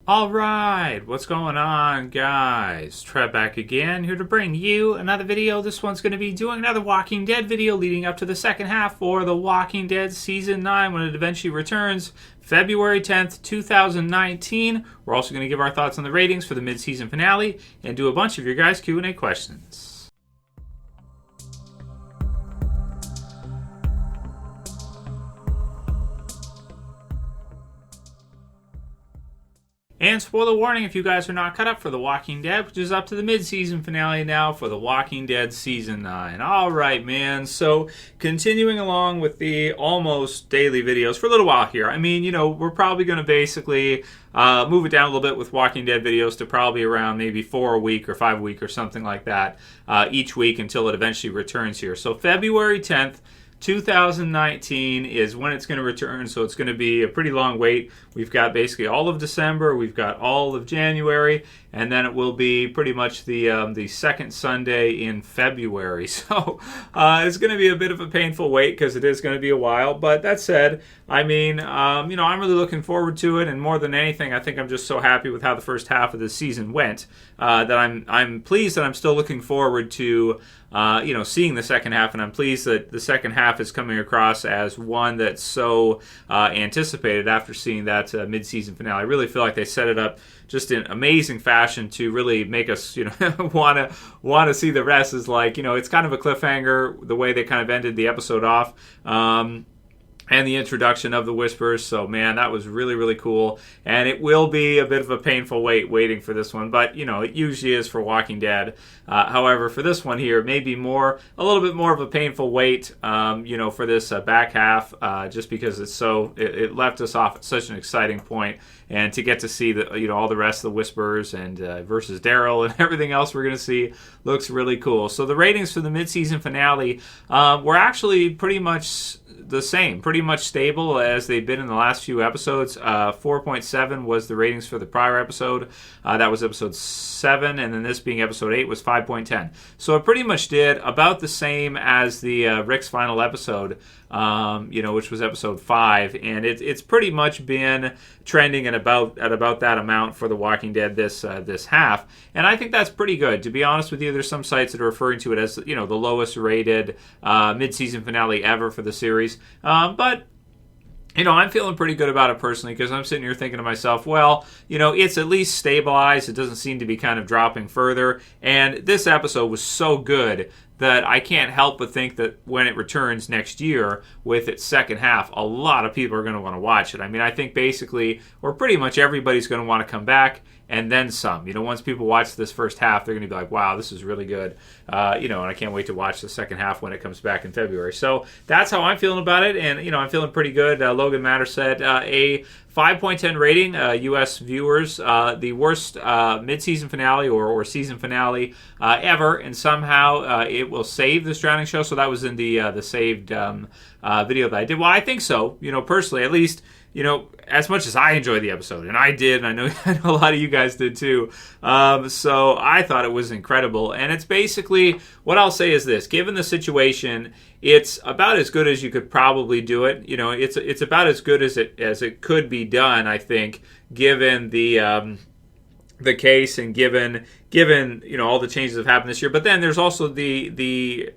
Alright, what's going on, guys? Trev back again, here to bring you another video. This one's going to be doing another Walking Dead video leading up to the second half for The Walking Dead Season 9 when it eventually returns February 10th, 2019. We're also going to give our thoughts on the ratings for the mid-season finale and do a bunch of your guys' Q&A questions. And spoiler warning if you guys are not caught up for The Walking Dead, which is up to the mid-season finale now for The Walking Dead Season 9. Alright, man, so continuing along with the almost daily videos for a little while here. I mean, you know, we're probably going to basically move it down a little bit with Walking Dead videos to probably around maybe 4 a week or 5 a week or something like that each week until it eventually returns here. So February 10th, 2019 is when it's going to return, so it's going to be a pretty long wait. We've got basically all of December, we've got all of January, and then it will be pretty much the second Sunday in February. So it's going to be a bit of a painful wait because it is going to be a while. But that said, I mean, you know, I'm really looking forward to it, and more than anything, I think I'm just so happy with how the first half of the season went that I'm pleased that I'm still looking forward to you know, seeing the second half, and I'm pleased that the second half is coming across as one that's so anticipated after seeing that mid-season finale. I really feel like they set it up just in amazing fashion to really make us, you know, want to see the rest. Is like, you know, it's kind of a cliffhanger the way they kind of ended the episode off. And the introduction of the Whispers. So, man, that was really, really cool. And it will be a bit of a painful wait waiting for this one. But, you know, it usually is for Walking Dead. However, for this one here, maybe a little bit more of a painful wait, you know, for this back half. Just because it left us off at such an exciting point. And to get to see all the rest of the Whispers and versus Daryl and everything else we're going to see looks really cool. So the ratings for the mid-season finale were actually pretty much the same, pretty much stable as they've been in the last few episodes. 4.7 was the ratings for the prior episode. That was episode 7, and then this being episode 8 was 5.10. So it pretty much did about the same as the Rick's final episode, you know, which was episode 5, and it's pretty much been trending at about that amount for The Walking Dead this half, and I think that's pretty good. To be honest with you, there's some sites that are referring to it as, you know, the lowest rated mid-season finale ever for the series, but you know, I'm feeling pretty good about it personally because I'm sitting here thinking to myself, well, you know, it's at least stabilized. It doesn't seem to be kind of dropping further. And this episode was so good that I can't help but think that when it returns next year with its second half, a lot of people are going to want to watch it. I mean, I think basically, or pretty much everybody's going to want to come back and then some. You know, once people watch this first half, they're going to be like, wow, this is really good. You know, and I can't wait to watch the second half when it comes back in February. So that's how I'm feeling about it, and, you know, I'm feeling pretty good. Logan Madder said a 5.10 rating, U.S. viewers, the worst mid-season finale or season finale ever, and somehow it will save this Drowning Show. So that was in the saved video that I did. Well, I think so. You know, personally, at least, you know, as much as I enjoyed the episode, and I did, and I know a lot of you guys did too, so I thought it was incredible. And it's basically, what I'll say is this: given the situation, it's about as good as you could probably do it. You know, it's about as good as it could be done, I think, given the case and given you know all the changes that have happened this year. But then there's also the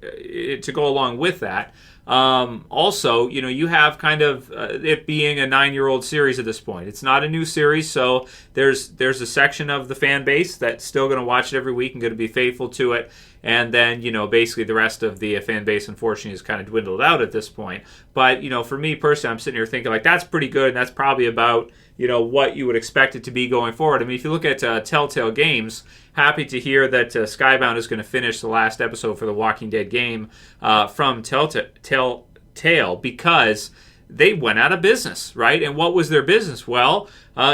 to go along with that. Also, you know, you have kind of it being a 9-year-old series at this point. It's not a new series, so there's a section of the fan base that's still going to watch it every week and going to be faithful to it. And then, you know, basically the rest of the fan base, unfortunately, has kind of dwindled out at this point. But, you know, for me personally, I'm sitting here thinking, like, that's pretty good. And that's probably about, you know, what you would expect it to be going forward. I mean, if you look at Telltale Games, happy to hear that Skybound is going to finish the last episode for the Walking Dead game from Telltale because they went out of business, right? And what was their business? Well,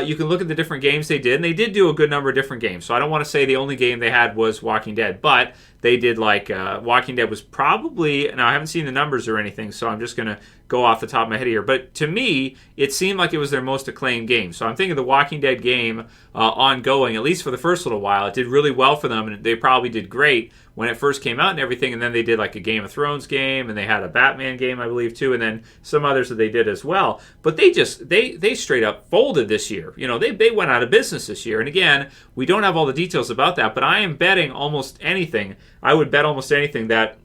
you can look at the different games they did, and they did do a good number of different games. So I don't want to say the only game they had was Walking Dead, but they did like Walking Dead was probably, now I haven't seen the numbers or anything, so I'm just going to go off the top of my head here. But to me, it seemed like it was their most acclaimed game. So I'm thinking the Walking Dead game ongoing, at least for the first little while, it did really well for them, and they probably did great when it first came out and everything. And then they did like a Game of Thrones game, and they had a Batman game, I believe, too, and then some others that they did as well. But they straight up folded this this year. They went out of business this year. And again, we don't have all the details about that, but I am betting almost anything. I would bet almost anything that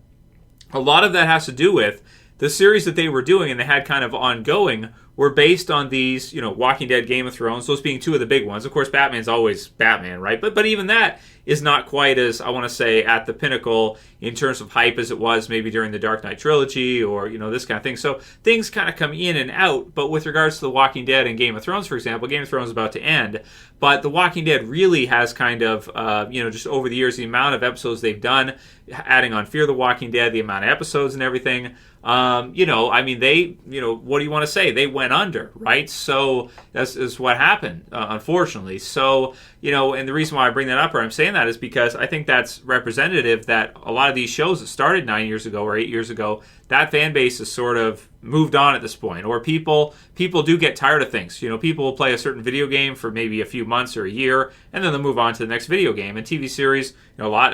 a lot of that has to do with the series that they were doing and they had kind of ongoing were based on these, Walking Dead, Game of Thrones, those being two of the big ones. Of course, Batman's always Batman, right? But even that is not quite as, I want to say, at the pinnacle in terms of hype as it was maybe during the Dark Knight trilogy or, this kind of thing. So things kind of come in and out. But with regards to The Walking Dead and Game of Thrones, for example, Game of Thrones is about to end. But The Walking Dead really has kind of, just over the years, the amount of episodes they've done, adding on Fear the Walking Dead, the amount of episodes and everything. What do you want to say? They went under, right? So that's what happened, unfortunately. So, and the reason why I bring that up or I'm saying that is because I think that's representative that a lot of these shows that started 9 years ago or 8 years ago, that fan base has sort of moved on at this point. Or people do get tired of things. People will play a certain video game for maybe a few months or a year, and then they'll move on to the next video game. And TV series, in a lot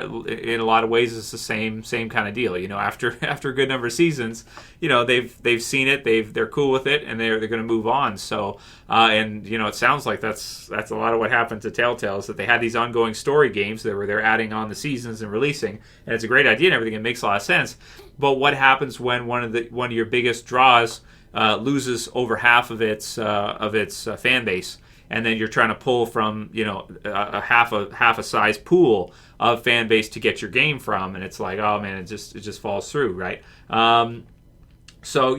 of ways, it's the same kind of deal. After a good number of seasons, they've seen it, they're cool with it, and they're going to move on. So, it sounds like that's a lot of what happened to Telltale is that they had these ongoing story games that they're adding on the seasons and releasing, and it's a great idea and everything. It makes a lot of sense. But what happens when one of your biggest draws loses over half of its fan base, and then you're trying to pull from a half a size pool of fan base to get your game from, and it's like, oh man, it just falls through, right? So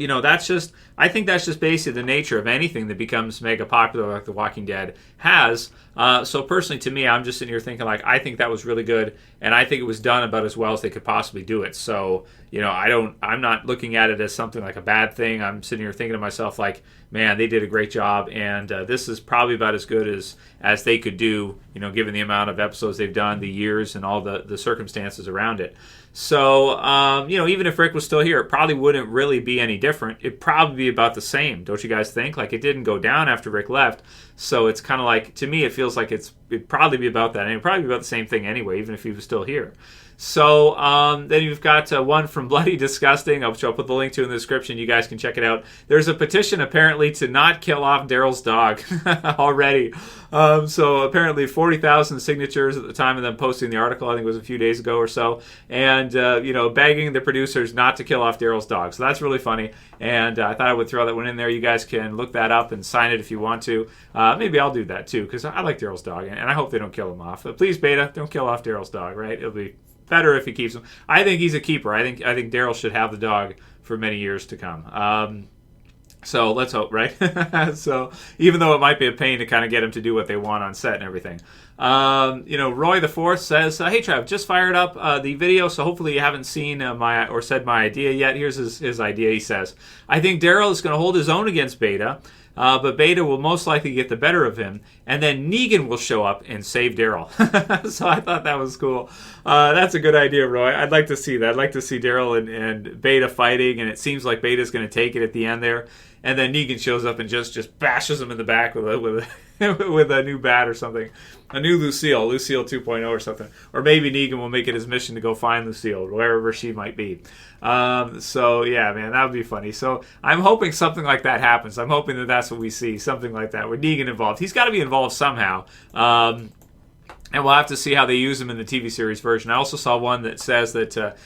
I think that's just basically the nature of anything that becomes mega popular like The Walking Dead has. So personally, to me, I'm just sitting here thinking like, I think that was really good, and I think it was done about as well as they could possibly do it. So I'm not looking at it as something like a bad thing. I'm sitting here thinking to myself like, man, they did a great job, and this is probably about as good as they could do, given the amount of episodes they've done, the years, and all the circumstances around it. So, even if Rick was still here, it probably wouldn't really be any different. It'd probably be about the same, don't you guys think? Like, it didn't go down after Rick left, so it's kind of like, to me, it feels like it'd probably be about that, and it'd probably be about the same thing anyway, even if he was still here. So then you've got one from Bloody Disgusting, which I'll put the link to in the description. You guys can check it out. There's a petition apparently to not kill off Daryl's dog already. So apparently 40,000 signatures at the time of them posting the article. I think it was a few days ago or so. And, begging the producers not to kill off Daryl's dog. So that's really funny. And I thought I would throw that one in there. You guys can look that up and sign it if you want to. Maybe I'll do that too, because I like Daryl's dog. And I hope they don't kill him off. But please, Beta, don't kill off Daryl's dog, right? It'll be better if he keeps him. I think he's a keeper. I think Daryl should have the dog for many years to come. So let's hope, right? So even though it might be a pain to kind of get him to do what they want on set and everything. Roy the Fourth says, "Hey Trev, just fired up the video, so hopefully you haven't seen my idea yet. Here's his idea. He says, I think Daryl is going to hold his own against Beta. But Beta will most likely get the better of him, and then Negan will show up and save Daryl." So I thought that was cool. That's a good idea, Roy. I'd like to see that. I'd like to see Daryl and Beta fighting, and it seems like Beta's going to take it at the end there, and then Negan shows up and just bashes him in the back with a new bat or something. A new Lucille 2.0 or something. Or maybe Negan will make it his mission to go find Lucille, wherever she might be. So, yeah, man, that would be funny. So I'm hoping something like that happens. I'm hoping that that's what we see, something like that, with Negan involved. He's got to be involved somehow. And we'll have to see how they use him in the TV series version. I also saw one that says that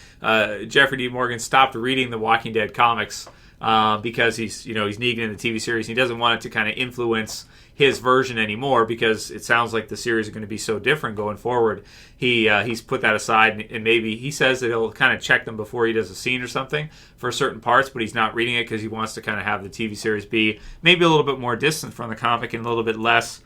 Jeffrey D. Morgan stopped reading the Walking Dead comics because he's Negan in the TV series. He doesn't want it to kind of influence his version anymore because it sounds like the series is going to be so different going forward. He's put that aside, and maybe he says that he'll kind of check them before he does a scene or something for certain parts, but he's not reading it because he wants to kind of have the TV series be maybe a little bit more distant from the comic and a little bit less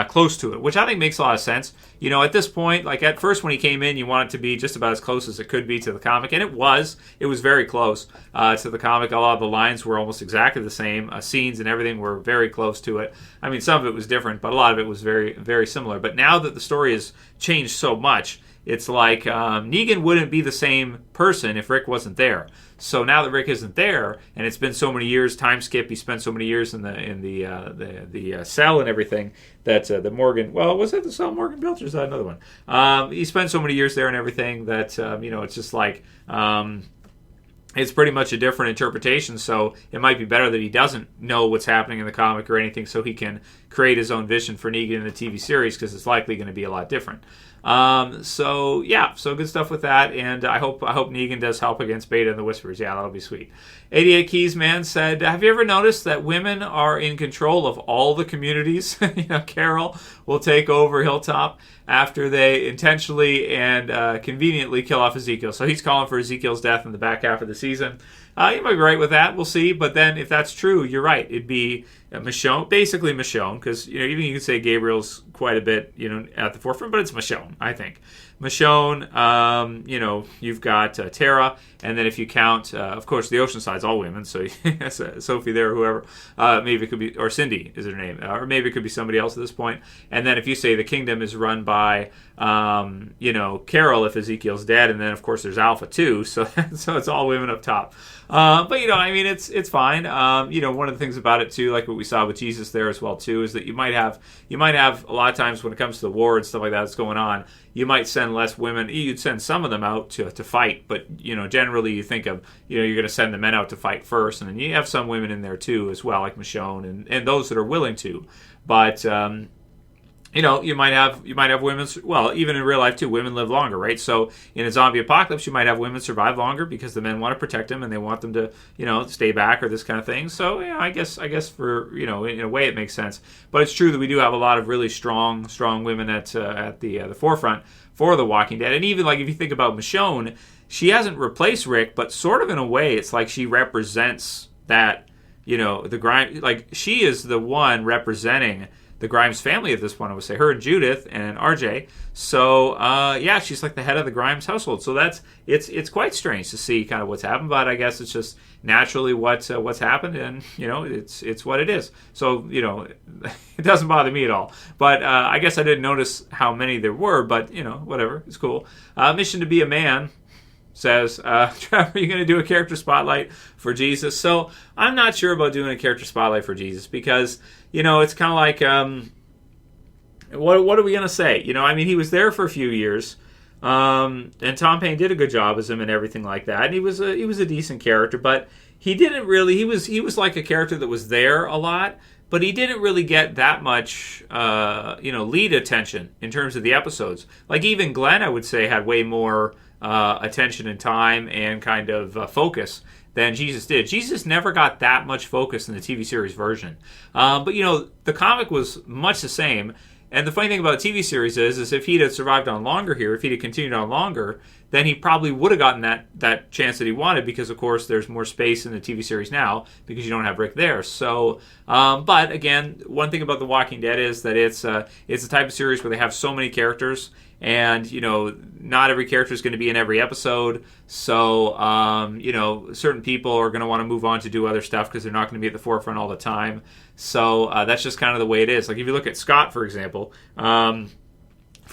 close to it, which I think makes a lot of sense. At this point, like at first when he came in, you want it to be just about as close as it could be to the comic, and it was very close to the comic. A lot of the lines were almost exactly the same. Scenes and everything were very close to it. I mean, some of it was different, but a lot of it was very, very similar. But now that the story has changed so much, it's like Negan wouldn't be the same person if Rick wasn't there. So now that Rick isn't there, and it's been so many years, time skip, he spent so many years in the cell and everything that Morgan, well, was that the cell Morgan built, or is that another one? He spent so many years there and everything that it's just like it's pretty much a different interpretation. So it might be better that he doesn't know what's happening in the comic or anything, so he can create his own vision for Negan in the TV series, because it's likely going to be a lot different. So good stuff with that, and I hope Negan does help against Beta and the Whispers. Yeah, that'll be sweet. 88 Keys Man said, have you ever noticed that women are in control of all the communities? Carol will take over Hilltop after they intentionally and conveniently kill off Ezekiel. So he's calling for Ezekiel's death in the back half of the season. You might be right with that. We'll see. But then if that's true, you're right. It'd be Michonne, basically Michonne, because even you can say Gabriel's quite a bit at the forefront, but it's Michonne, I think. Michonne, you've got Tara, and then if you count, of course, the Oceanside's all women, so Sophie there or whoever, maybe it could be, or Cindy is her name, or maybe it could be somebody else at this point. And then if you say the kingdom is run by, Carol if Ezekiel's dead, and then of course there's Alpha too, so it's all women up top. But it's fine. One of the things about it too, like what we saw with Jesus there as well too, is that you might have a lot of times when it comes to the war and stuff like that that's going on, you might send less women. You'd send some of them out to fight, but generally you think of you're going to send the men out to fight first, and then you have some women in there too as well, like Michonne and those that are willing to. But you might have women. Well, even in real life too, women live longer, right? So in a zombie apocalypse, you might have women survive longer because the men want to protect them and they want them to, stay back or this kind of thing. So I guess for in a way it makes sense. But it's true that we do have a lot of really strong women at the forefront for The Walking Dead. And even like if you think about Michonne, she hasn't replaced Rick, but sort of in a way, it's like she represents that the Grimes. Like she is the one representing the Grimes family at this point, I would say, her and Judith and RJ. So she's like the head of the Grimes household. So it's quite strange to see kind of what's happened, but I guess it's just naturally what's happened, and it's what it is. So it doesn't bother me at all. But I guess I didn't notice how many there were, but whatever, it's cool. Mission to be a Man says, Trevor, are you going to do a character spotlight for Jesus? So I'm not sure about doing a character spotlight for Jesus because, it's kind of like, what are we going to say? He was there for a few years, and Tom Payne did a good job as him and everything like that. And he was a decent character, but he didn't really, he was like a character that was there a lot, but he didn't really get that much, lead attention in terms of the episodes. Like even Glenn, I would say, had way more attention and time and kind of focus than Jesus did. Jesus never got that much focus in the TV series version. But the comic was much the same. And the funny thing about a TV series is if he'd have survived on longer here, if he'd have continued on longer, then he probably would have gotten that chance that he wanted, because of course there's more space in the TV series now because you don't have Rick there. So, but again, one thing about The Walking Dead is that it's a type of series where they have so many characters, and not every character is going to be in every episode. So certain people are going to want to move on to do other stuff because they're not going to be at the forefront all the time. So that's just kind of the way it is. Like if you look at Scott, for example, from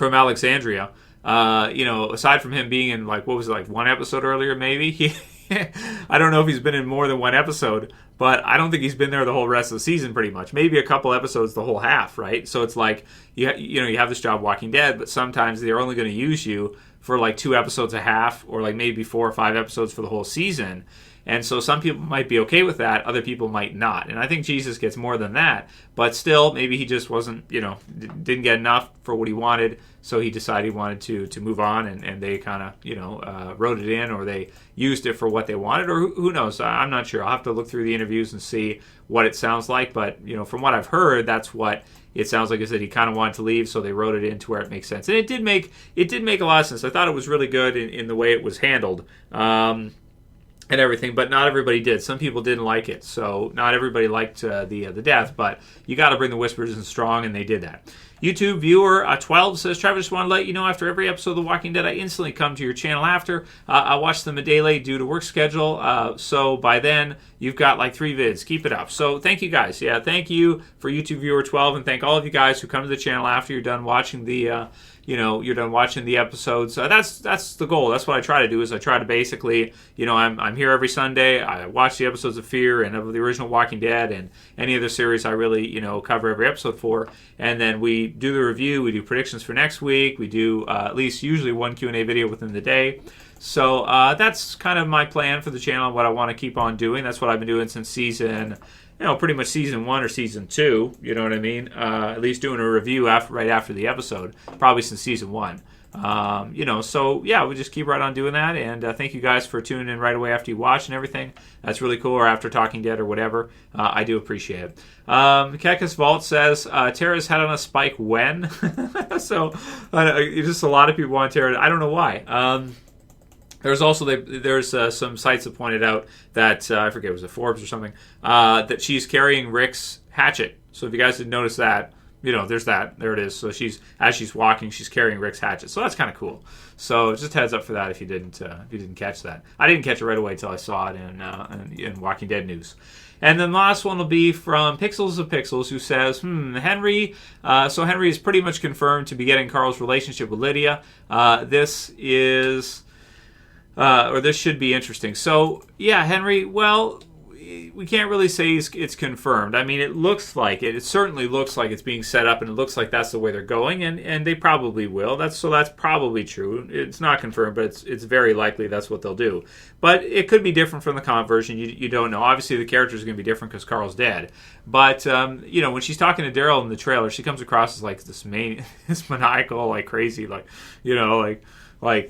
Alexandria, aside from him being in one episode earlier, maybe I don't know if he's been in more than one episode, but I don't think he's been there the whole rest of the season pretty much. Maybe a couple episodes the whole half, right? So it's like, you have this job Walking Dead, but sometimes they're only going to use you for like 2 episodes a half, or like maybe 4 or 5 episodes for the whole season. And so some people might be okay with that, other people might not. And I think Jesus gets more than that, but still, maybe he just wasn't, didn't get enough for what he wanted, so he decided he wanted to move on, and they kind of, wrote it in, or they used it for what they wanted, or who knows? I'm not sure. I'll have to look through the interviews and see what it sounds like, but, from what I've heard, that's what it sounds like, is that he kind of wanted to leave, so they wrote it into where it makes sense. And it did make a lot of sense. I thought it was really good in the way it was handled. And everything, but not everybody did. Some people didn't like it, so not everybody liked the death, but you got to bring the Whispers in strong, and they did that. YouTube viewer 12 says, Trevor, just want to let you know, after every episode of The Walking Dead, I instantly come to your channel after. I watch them a day late due to work schedule, so by then, you've got like 3 vids. Keep it up. So thank you guys. Yeah, thank you for YouTube viewer 12, and thank all of you guys who come to the channel after you're done watching the you're done watching the episodes. That's the goal. That's what I try to do, is I try to basically, I'm here every Sunday. I watch the episodes of Fear and of the original Walking Dead and any other series I really, cover every episode for. And then we do the review. We do predictions for next week. We do at least usually one Q&A video within the day. So that's kind of my plan for the channel and what I want to keep on doing. That's what I've been doing since season pretty much season 1 or season 2. You know what I mean? At least doing a review right after the episode, probably since season 1. So yeah, we'll just keep right on doing that. And thank you guys for tuning in right away after you watch and everything. That's really cool. Or after Talking Dead or whatever. I do appreciate it. Kekus Vault says Tara's head on a spike when? So just a lot of people want Tara. I don't know why. There's also some sites that pointed out that I forget, was it Forbes or something, that she's carrying Rick's hatchet. So if you guys didn't notice that, there's that. There it is. So as she's walking, she's carrying Rick's hatchet. So that's kind of cool. So just heads up for that if you didn't catch that. I didn't catch it right away until I saw it in Walking Dead news. And then the last one will be from Pixels of Pixels, who says, Henry. So Henry is pretty much confirmed to be getting Carl's relationship with Lydia. This should be interesting. So yeah, Henry. Well, we can't really say it's confirmed. I mean, it looks like it. It certainly looks like it's being set up, and it looks like that's the way they're going, and they probably will. That's probably true. It's not confirmed, but it's very likely that's what they'll do. But it could be different from the comic version. You don't know. Obviously, the character is going to be different because Carl's dead. But when she's talking to Daryl in the trailer, she comes across as like this maniacal, like crazy, like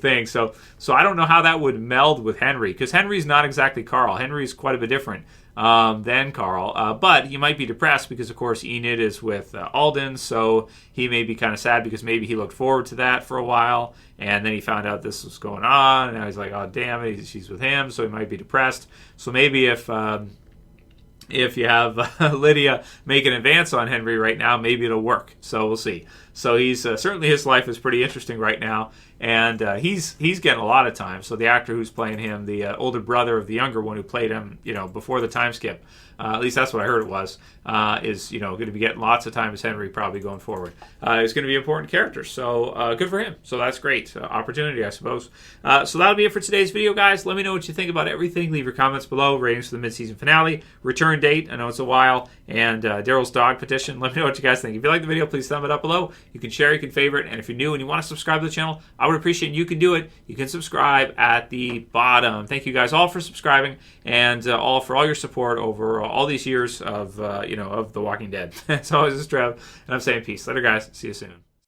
thing. So I don't know how that would meld with Henry, because Henry's not exactly Carl. Henry's quite a bit different than Carl, but he might be depressed because, of course, Enid is with Alden, so he may be kind of sad because maybe he looked forward to that for a while, and then he found out this was going on, and now he's like, oh, damn it, she's with him, so he might be depressed. So maybe if you have Lydia make an advance on Henry right now, maybe it'll work. So we'll see. So he's certainly, his life is pretty interesting right now, and he's getting a lot of time. So the actor who's playing him, the older brother of the younger one who played him, before the time skip, at least that's what I heard it was, is going to be getting lots of time as Henry probably going forward. He's going to be an important character, so good for him. So that's great opportunity, I suppose. So that'll be it for today's video, guys. Let me know what you think about everything. Leave your comments below. Ratings for the mid-season finale, return date. I know it's a while, and Daryl's dog petition. Let me know what you guys think. If you like the video, please thumb it up below. You can share, you can favorite, and if you're new and you want to subscribe to the channel, I would appreciate it. You can do it. You can subscribe at the bottom. Thank you guys all for subscribing, and all for all your support over all these years of The Walking Dead. As always, this is Trev, and I'm saying peace. Later, guys. See you soon.